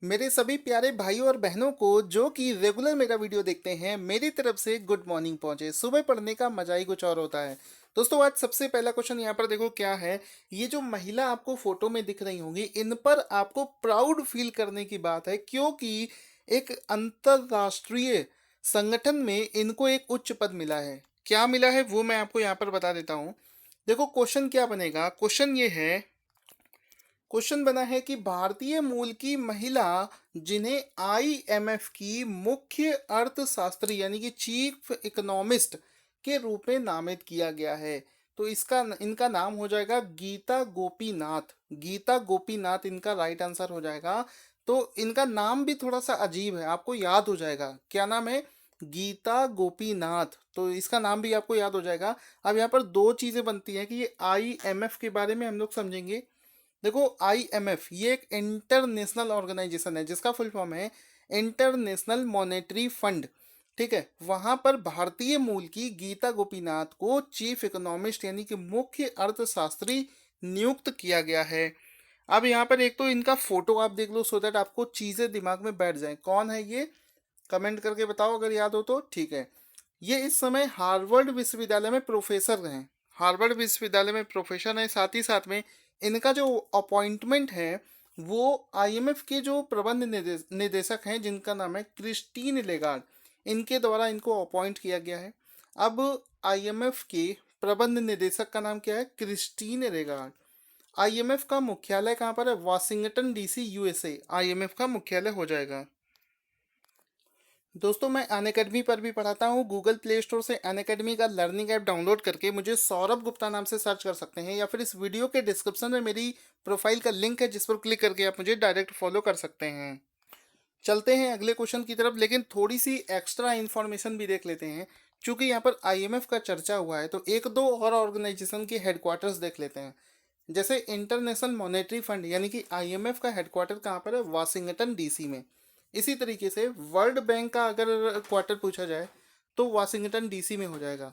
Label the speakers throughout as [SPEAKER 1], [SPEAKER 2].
[SPEAKER 1] मेरे सभी प्यारे भाइयों और बहनों को जो कि रेगुलर मेरा वीडियो देखते हैं, मेरी तरफ से गुड मॉर्निंग पहुंचे। सुबह पढ़ने का मजा ही कुछ और होता है। दोस्तों, आज सबसे पहला क्वेश्चन यहाँ पर देखो क्या है। ये जो महिला आपको फोटो में दिख रही होंगी, इन पर आपको प्राउड फील करने की बात है, क्योंकि एक अंतरराष्ट्रीय संगठन में इनको एक उच्च पद मिला है। क्या मिला है वो मैं आपको यहाँ पर बता देता हूँ। देखो क्वेश्चन क्या बनेगा। क्वेश्चन ये है, क्वेश्चन बना है कि भारतीय मूल की महिला जिन्हें आईएमएफ की मुख्य अर्थशास्त्री यानी कि चीफ इकोनॉमिस्ट के रूप में नामित किया गया है, तो इसका इनका नाम हो जाएगा गीता गोपीनाथ। गीता गोपीनाथ इनका राइट आंसर हो जाएगा। तो इनका नाम भी थोड़ा सा अजीब है, आपको याद हो जाएगा। क्या नाम है? गीता गोपीनाथ। तो इसका नाम भी आपको याद हो जाएगा। अब यहाँ पर दो चीजें बनती हैं कि ये आईएमएफ के बारे में हम लोग समझेंगे। देखो आईएमएफ ये एक इंटरनेशनल ऑर्गेनाइजेशन है जिसका फुल फॉर्म है इंटरनेशनल मॉनेटरी फंड। ठीक है, वहां पर भारतीय मूल की गीता गोपीनाथ को चीफ इकोनॉमिस्ट यानी कि मुख्य अर्थशास्त्री नियुक्त किया गया है। अब यहाँ पर एक तो इनका फोटो आप देख लो सो दैट आपको चीजें दिमाग में बैठ जाएं। कौन है ये? कमेंट करके बताओ अगर याद हो तो। ठीक है, ये इस समय हार्वर्ड विश्वविद्यालय में प्रोफेसर हैं। हार्वर्ड विश्वविद्यालय में प्रोफेसर हैं। साथ ही साथ में इनका जो अपॉइंटमेंट है वो आईएमएफ के जो प्रबंध निदेशक हैं जिनका नाम है क्रिस्टीन लेगार्ड, इनके द्वारा इनको अपॉइंट किया गया है। अब आईएमएफ के प्रबंध निदेशक का नाम क्या है? Christine Lagarde. आईएमएफ का मुख्यालय कहाँ पर है? वाशिंगटन डीसी यूएसए आईएमएफ का मुख्यालय हो जाएगा। दोस्तों, मैं अनअकैडमी पर भी पढ़ाता हूँ। गूगल प्ले स्टोर से अनअकैडमी का लर्निंग ऐप डाउनलोड करके मुझे सौरभ गुप्ता नाम से सर्च कर सकते हैं, या फिर इस वीडियो के डिस्क्रिप्शन में मेरी प्रोफाइल का लिंक है जिस पर क्लिक करके आप मुझे डायरेक्ट फॉलो कर सकते हैं। चलते हैं अगले क्वेश्चन की तरफ, लेकिन थोड़ी सी एक्स्ट्रा इन्फॉर्मेशन भी देख लेते हैं। चूंकि यहाँ पर आईएमएफ का चर्चा हुआ है तो एक दो और ऑर्गेनाइजेशन के हेडक्वार्टर्स देख लेते हैं। जैसे इंटरनेशनल मॉनेटरी फंड यानी कि आईएमएफ का हेडक्वार्टर कहाँ पर है? वाशिंगटन डीसी में। इसी तरीके से वर्ल्ड बैंक का अगर क्वार्टर पूछा जाए तो वाशिंगटन डीसी में हो जाएगा।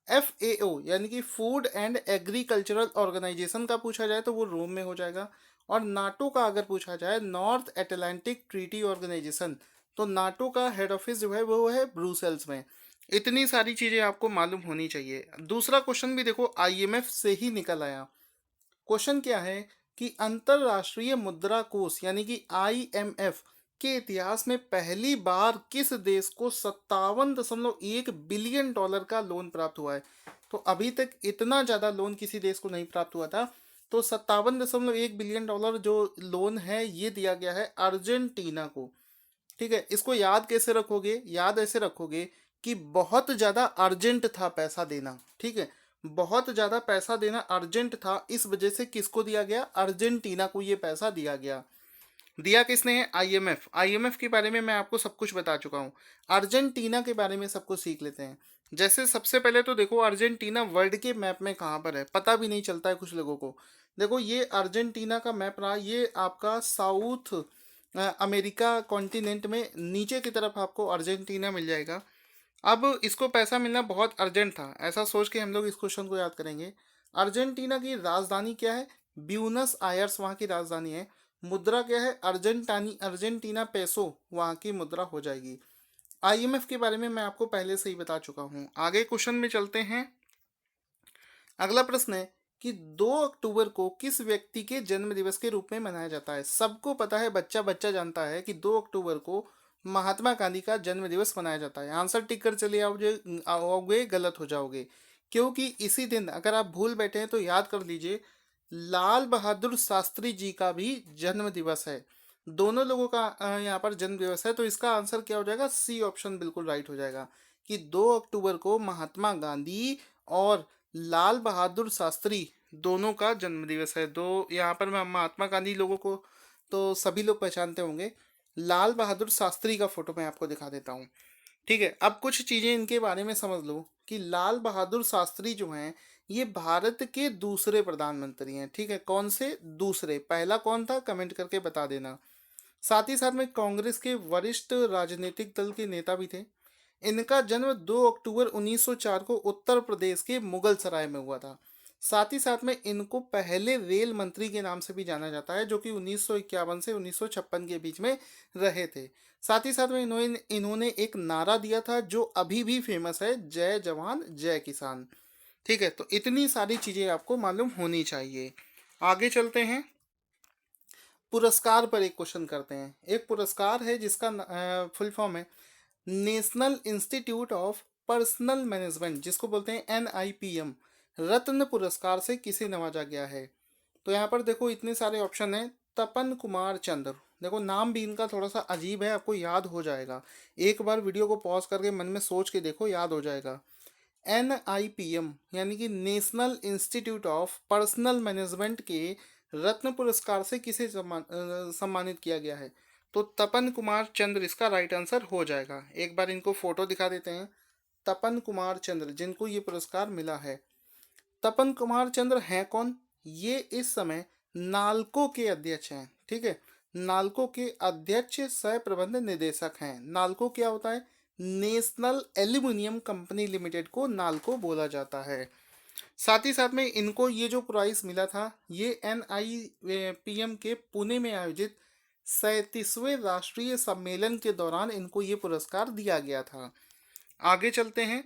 [SPEAKER 1] एफएओ यानी कि फूड एंड एग्रीकल्चरल ऑर्गेनाइजेशन का पूछा जाए तो वो रोम में हो जाएगा। और नाटो का अगर पूछा जाए, नॉर्थ एटलांटिक ट्रीटी ऑर्गेनाइजेशन, तो नाटो का हेड ऑफिस जो है वो है ब्रुसेल्स में। इतनी सारी चीजें आपको मालूम होनी चाहिए। दूसरा क्वेश्चन भी देखो आईएमएफ से ही निकल आया। क्वेश्चन क्या है कि अंतरराष्ट्रीय मुद्रा कोष यानी कि आईएमएफ के इतिहास में पहली बार किस देश को 57.1 बिलियन डॉलर का लोन प्राप्त हुआ है? तो अभी तक इतना ज़्यादा लोन किसी देश को नहीं प्राप्त हुआ था। तो 57.1 बिलियन डॉलर जो लोन है ये दिया गया है अर्जेंटीना को। ठीक है, इसको याद कैसे रखोगे? याद ऐसे रखोगे कि बहुत ज़्यादा अर्जेंट था पैसा देना। ठीक है, बहुत ज़्यादा पैसा देना अर्जेंट था, इस वजह से किसको दिया गया? अर्जेंटीना को ये पैसा दिया गया। दिया किसने है? आईएमएफ। आईएमएफ के बारे में मैं आपको सब कुछ बता चुका हूँ। अर्जेंटीना के बारे में सब कुछ सीख लेते हैं। जैसे सबसे पहले तो देखो अर्जेंटीना वर्ल्ड के मैप में कहाँ पर है, पता भी नहीं चलता है कुछ लोगों को। देखो ये अर्जेंटीना का मैप रहा, ये आपका साउथ अमेरिका कॉन्टिनेंट में नीचे की तरफ आपको अर्जेंटीना मिल जाएगा। अब इसको पैसा मिलना बहुत अर्जेंट था, ऐसा सोच के हम लोग इस क्वेश्चन को याद करेंगे। अर्जेंटीना की राजधानी क्या है? ब्यूनस आयर्स वहाँ की राजधानी है। मुद्रा क्या है? अर्जेंटीना पेसो वहाँ की मुद्रा हो जाएगी। आईएमएफ के बारे में मैं आपको पहले से ही बता चुका हूँ। आगे क्वेश्चन में चलते हैं। अगला प्रश्न है कि 2 अक्टूबर को किस व्यक्ति के जन्म दिवस के रूप में मनाया जाता है? सबको पता है, बच्चा बच्चा जानता है कि 2 अक्टूबर को महात्मा गांधी का जन्म दिवस मनाया जाता है। आंसर टिक कर चले आओगे गलत हो जाओगे, क्योंकि इसी दिन अगर आप भूल बैठे हैं तो याद कर लीजिए, लाल बहादुर शास्त्री जी का भी जन्म दिवस है। दोनों लोगों का यहाँ पर जन्म दिवस है, तो इसका आंसर क्या हो जाएगा? सी ऑप्शन बिल्कुल राइट हो जाएगा कि 2 अक्टूबर को महात्मा गांधी और लाल बहादुर शास्त्री दोनों का जन्म दिवस है। दो यहाँ पर मैं महात्मा गांधी लोगों को तो सभी लोग पहचानते होंगे। लाल बहादुर शास्त्री का फोटो मैं आपको दिखा देता हूँ। ठीक है, अब कुछ चीज़ें इनके बारे में समझ लो कि लाल बहादुर शास्त्री जो हैं ये भारत के दूसरे प्रधानमंत्री हैं। ठीक है, कौन से? दूसरे। पहला कौन था? कमेंट करके बता देना। साथ ही साथ में कांग्रेस के वरिष्ठ राजनीतिक दल के नेता भी थे। इनका जन्म 2 अक्टूबर 1904 को उत्तर प्रदेश के मुगल सराय में हुआ था। साथ ही साथ में इनको पहले रेल मंत्री के नाम से भी जाना जाता है, जो कि 1951 से 1956 के बीच में रहे थे। साथ ही साथ में इन्होंने इन्होंने एक नारा दिया था जो अभी भी फेमस है, जय जवान जय किसान। ठीक है, तो इतनी सारी चीजें आपको मालूम होनी चाहिए। आगे चलते हैं, पुरस्कार पर एक क्वेश्चन करते हैं। एक पुरस्कार है जिसका फुल फॉर्म है national institute of personal management, जिसको बोलते हैं NIPM। रत्न पुरस्कार से किसे नवाजा गया है? तो यहाँ पर देखो इतने सारे ऑप्शन हैं। तपन कुमार चंद्र, देखो नाम भी इनका थोड़ा सा अजीब है, आपको याद हो जाएगा। एक बार वीडियो को पॉज करके मन में सोच के देखो, याद हो जाएगा। NIPM यानी कि national institute of personal management के रत्न पुरस्कार से किसे सम्मानित किया गया है? तो तपन कुमार चंद्र इसका राइट आंसर हो जाएगा। एक बार इनको फोटो दिखा देते हैं। तपन कुमार चंद्र जिनको ये पुरस्कार मिला है। तपन कुमार चंद्र हैं कौन? ये इस समय नालको के अध्यक्ष हैं। ठीक है, नालको के अध्यक्ष सह प्रबंध निदेशक हैं। नालको क्या होता है? नेशनल एल्यूमिनियम कंपनी लिमिटेड को नालको बोला जाता है। साथ ही साथ में इनको ये जो प्राइज मिला था, ये NIPM के पुणे में आयोजित 37वें राष्ट्रीय सम्मेलन के दौरान इनको ये पुरस्कार दिया गया था। आगे चलते हैं।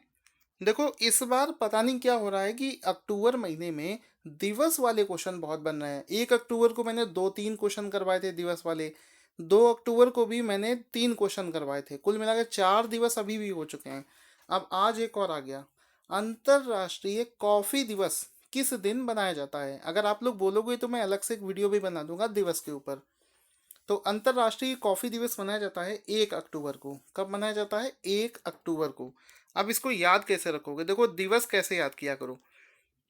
[SPEAKER 1] देखो इस बार पता नहीं क्या हो रहा है कि अक्टूबर महीने में दिवस वाले क्वेश्चन बहुत बन रहे हैं। 1 अक्टूबर को मैंने 2-3 क्वेश्चन करवाए थे दिवस वाले, 2 अक्टूबर को भी मैंने 3 क्वेश्चन करवाए थे। कुल मिलाकर 4 दिवस अभी भी हो चुके हैं। अब आज एक और आ गया। अंतर्राष्ट्रीय कॉफी दिवस किस दिन मनाया जाता है? अगर आप लोग बोलोगे तो मैं अलग से एक वीडियो भी बना दूंगा दिवस के ऊपर। तो अंतर्राष्ट्रीय कॉफी दिवस मनाया जाता है 1 अक्टूबर को। कब मनाया जाता है? 1 अक्टूबर को। अब इसको याद कैसे रखोगे? देखो दिवस कैसे याद किया करो।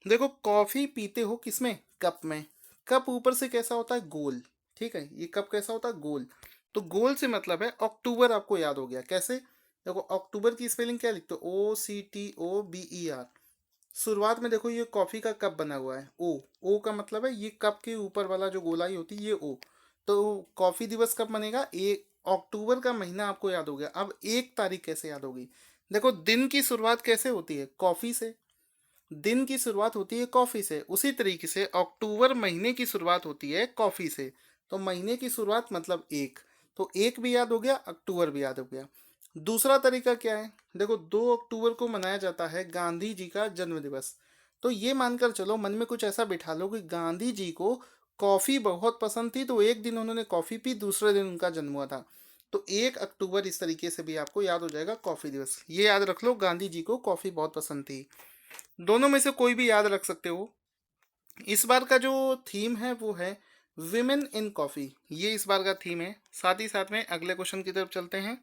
[SPEAKER 1] देखो कॉफी पीते हो किसमें? कप में। कप ऊपर से कैसा होता है? गोल। ठीक है, ये कप कैसा होता है? गोल। तो गोल से मतलब है अक्टूबर, आपको याद हो गया कैसे? देखो अक्टूबर की स्पेलिंग क्या लिखते हो? OCTOBER। शुरुआत में देखो ये कॉफी का कप बना हुआ है, ओ का मतलब है ये कप के ऊपर वाला जो गोलाई होती है ये ओ। तो कॉफी दिवस कब मनेगा? 1 अक्टूबर का महीना आपको याद हो गया। अब 1 तारीख कैसे याद होगी? देखो दिन की शुरुआत कैसे होती है? कॉफी से। दिन की शुरुआत होती है कॉफी से, उसी तरीके से अक्टूबर महीने की शुरुआत होती है कॉफी से। तो महीने की शुरुआत मतलब 1। तो 1 भी याद हो गया, अक्टूबर भी याद हो गया। दूसरा तरीका क्या है? देखो 2 अक्टूबर को मनाया जाता है गांधी जी का जन्म दिवस। तो ये मानकर चलो, मन में कुछ ऐसा बिठा लो कि गांधी जी को कॉफी बहुत पसंद थी, तो एक दिन उन्होंने कॉफी पी, दूसरे दिन उनका जन्म हुआ था। तो 1 अक्टूबर इस तरीके से भी आपको याद हो जाएगा कॉफी दिवस। ये याद रख लो, गांधी जी को कॉफी बहुत पसंद थी। दोनों में से कोई भी याद रख सकते हो। इस बार का जो थीम है वो है विमेन इन कॉफ़ी, ये इस बार का थीम है। साथ ही साथ में अगले क्वेश्चन की तरफ चलते हैं।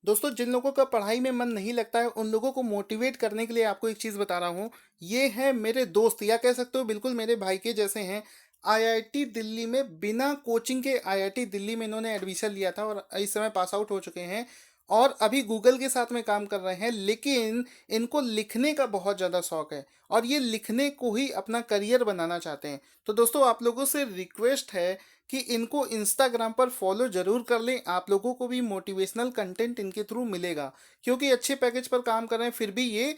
[SPEAKER 1] दोस्तों जिन लोगों का पढ़ाई में मन नहीं लगता है, उन लोगों को मोटिवेट करने के लिए आपको एक चीज़ बता रहा हूँ। ये है मेरे दोस्त, या कह सकते हो बिल्कुल मेरे भाई के जैसे हैं। IIT दिल्ली में बिना कोचिंग के IIT दिल्ली में इन्होंने एडमिशन लिया था और इस समय पास आउट हो चुके हैं और अभी गूगल के साथ में काम कर रहे हैं। लेकिन इनको लिखने का बहुत ज़्यादा शौक है और ये लिखने को ही अपना करियर बनाना चाहते हैं। तो दोस्तों आप लोगों से रिक्वेस्ट है कि इनको इंस्टाग्राम पर फॉलो जरूर कर लें। आप लोगों को भी मोटिवेशनल कंटेंट इनके थ्रू मिलेगा, क्योंकि अच्छे पैकेज पर काम कर रहे हैं, फिर भी ये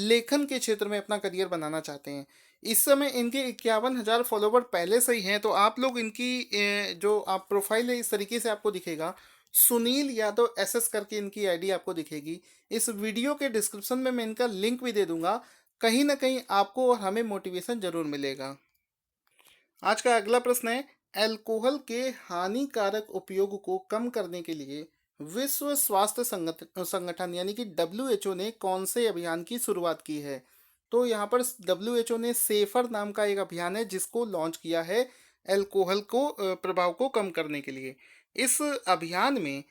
[SPEAKER 1] लेखन के क्षेत्र में अपना करियर बनाना चाहते हैं। इस समय इनके 51,000 फॉलोवर पहले से ही हैं। तो आप लोग इनकी जो आप प्रोफाइल है इस तरीके से आपको दिखेगा। सुनील यादव SS करके इनकी आईडी आपको दिखेगी। इस वीडियो के डिस्क्रिप्शन में मैं इनका लिंक भी दे दूंगा। कहीं ना कहीं आपको और हमें मोटिवेशन जरूर मिलेगा। आज का अगला प्रश्न है, अल्कोहल के हानिकारक उपयोग को कम करने के लिए विश्व स्वास्थ्य संगठन यानी कि WHO ने कौन से अभियान की शुरुआत की है? तो यहाँ पर WHO ने सेफर नाम का एक अभियान है जिसको लॉन्च किया है अल्कोहल को प्रभाव को कम करने के लिए। इस अभियान में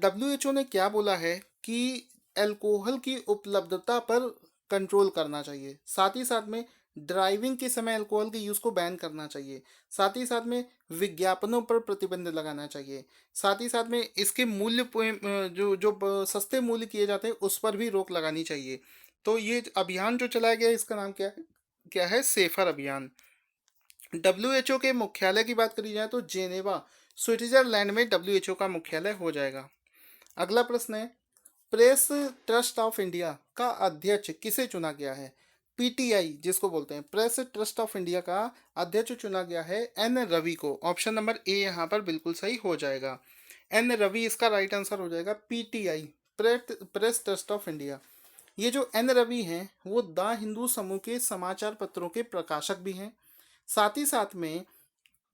[SPEAKER 1] WHO ने क्या बोला है कि अल्कोहल की उपलब्धता पर कंट्रोल करना चाहिए। साथ ही साथ में ड्राइविंग के समय अल्कोहल के यूज़ को बैन करना चाहिए। साथ ही साथ में विज्ञापनों पर प्रतिबंध लगाना चाहिए। साथ ही साथ में इसके मूल्य जो जो सस्ते मूल्य किए जाते हैं उस पर भी रोक लगानी चाहिए। तो ये अभियान जो चलाया गया है इसका नाम क्या है? क्या है? सेफर अभियान। WHO के मुख्यालय की बात करी जाए तो जेनेवा स्विट्जरलैंड में WHO का मुख्यालय हो जाएगा। अगला प्रश्न है, प्रेस ट्रस्ट ऑफ इंडिया का अध्यक्ष किसे चुना गया है? पीटीआई जिसको बोलते हैं प्रेस ट्रस्ट ऑफ इंडिया का अध्यक्ष चुना गया है एन रवि को। ऑप्शन नंबर ए यहाँ पर बिल्कुल सही हो जाएगा। एन रवि इसका राइट आंसर हो जाएगा। PTI press trust of India. ये जो एन रवि हैं वो द हिंदू समूह के समाचार पत्रों के प्रकाशक भी हैं। साथ ही साथ में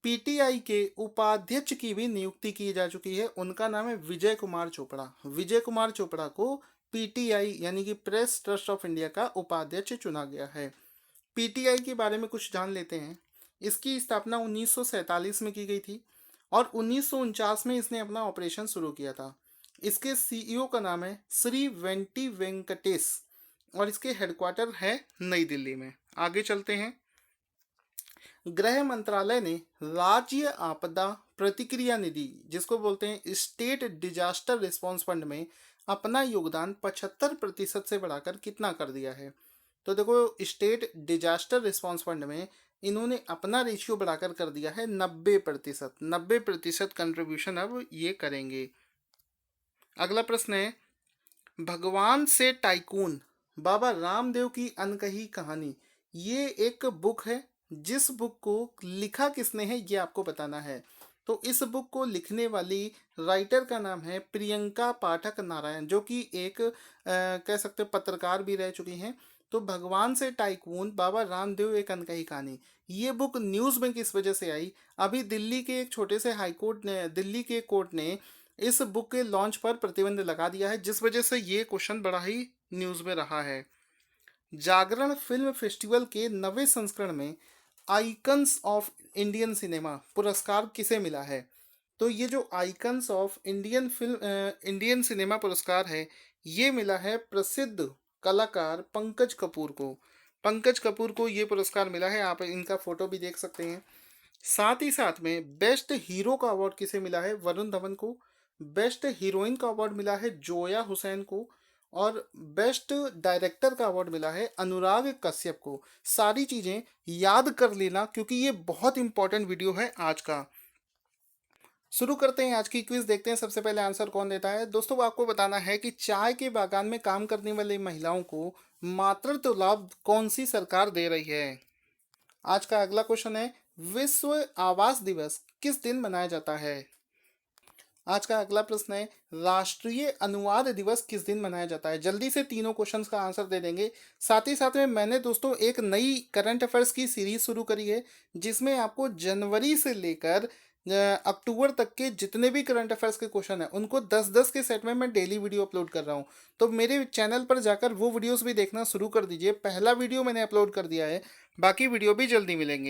[SPEAKER 1] पीटीआई के उपाध्यक्ष की भी नियुक्ति की जा चुकी है। उनका नाम है विजय कुमार चोपड़ा। विजय कुमार चोपड़ा को पीटीआई यानी कि प्रेस ट्रस्ट ऑफ इंडिया का उपाध्यक्ष चुना गया है। पीटीआई के बारे में कुछ जान लेते हैं। इसकी स्थापना 1947 में की गई थी और 1949 में इसने अपना ऑपरेशन शुरू किया था। इसके सीईओ का नाम है श्री वेंटी वेंकटेश और इसके हेडक्वार्टर है नई दिल्ली में। आगे चलते हैं। गृह मंत्रालय ने राज्य आपदा प्रतिक्रिया निधि जिसको बोलते हैं स्टेट डिजास्टर रिस्पॉन्स फंड में अपना योगदान 75% से बढ़ाकर कितना कर दिया है। तो देखो स्टेट डिजास्टर रिस्पॉन्स फंड में इन्होंने अपना रेशियो बढ़ाकर कर दिया है 90%। 90% कंट्रीब्यूशन अब ये करेंगे। अगला प्रश्न है भगवान से टाइकून बाबा रामदेव की अनकही कहानी। ये एक बुक है। जिस बुक को लिखा किसने है ये आपको बताना है। तो इस बुक को लिखने वाली राइटर का नाम है प्रियंका पाठक नारायण, जो कि एक कह सकते हो पत्रकार भी रह चुकी हैं। तो भगवान से टाइकून बाबा रामदेव एक अनकही कहानी, ये बुक न्यूज़ में किस वजह से आई? अभी दिल्ली के एक छोटे से हाईकोर्ट ने, दिल्ली के कोर्ट ने इस बुक के लॉन्च पर प्रतिबंध लगा दिया है, जिस वजह से ये क्वेश्चन बड़ा ही न्यूज़ में रहा है। जागरण फिल्म फेस्टिवल के 9वें संस्करण में आइकन्स ऑफ इंडियन सिनेमा पुरस्कार किसे मिला है? तो ये जो आइकन्स ऑफ इंडियन सिनेमा पुरस्कार है ये मिला है प्रसिद्ध कलाकार पंकज कपूर को। पंकज कपूर को ये पुरस्कार मिला है। आप इनका फोटो भी देख सकते हैं। साथ ही साथ में बेस्ट हीरो का अवार्ड किसे मिला है? वरुण धवन को। बेस्ट हीरोइन का अवार्ड मिला है जोया हुसैन को और बेस्ट डायरेक्टर का अवार्ड मिला है अनुराग कश्यप को। सारी चीज़ें याद कर लेना क्योंकि ये बहुत इंपॉर्टेंट वीडियो है आज का। शुरू करते हैं आज की क्विज। देखते हैं सबसे पहले आंसर कौन देता है। दोस्तों आपको बताना है कि चाय के बागान में काम करने वाली महिलाओं को मातृत्व लाभ कौन सी सरकार दे रही है? आज का अगला क्वेश्चन है विश्व आवास दिवस किस दिन मनाया जाता है? आज का अगला प्रश्न है राष्ट्रीय अनुवाद दिवस किस दिन मनाया जाता है? जल्दी से तीनों क्वेश्चंस का आंसर दे देंगे। साथ ही साथ में मैंने दोस्तों एक नई करंट अफेयर्स की सीरीज शुरू करी है जिसमें आपको जनवरी से लेकर अक्टूबर तक के जितने भी करंट अफेयर्स के क्वेश्चन हैं उनको 10-10 के सेट में मैं डेली वीडियो अपलोड कर रहा हूं। तो मेरे चैनल पर जाकर वो वीडियोस भी देखना शुरू कर दीजिए। पहला वीडियो मैंने अपलोड कर दिया है, बाकी वीडियो भी जल्दी मिलेंगे।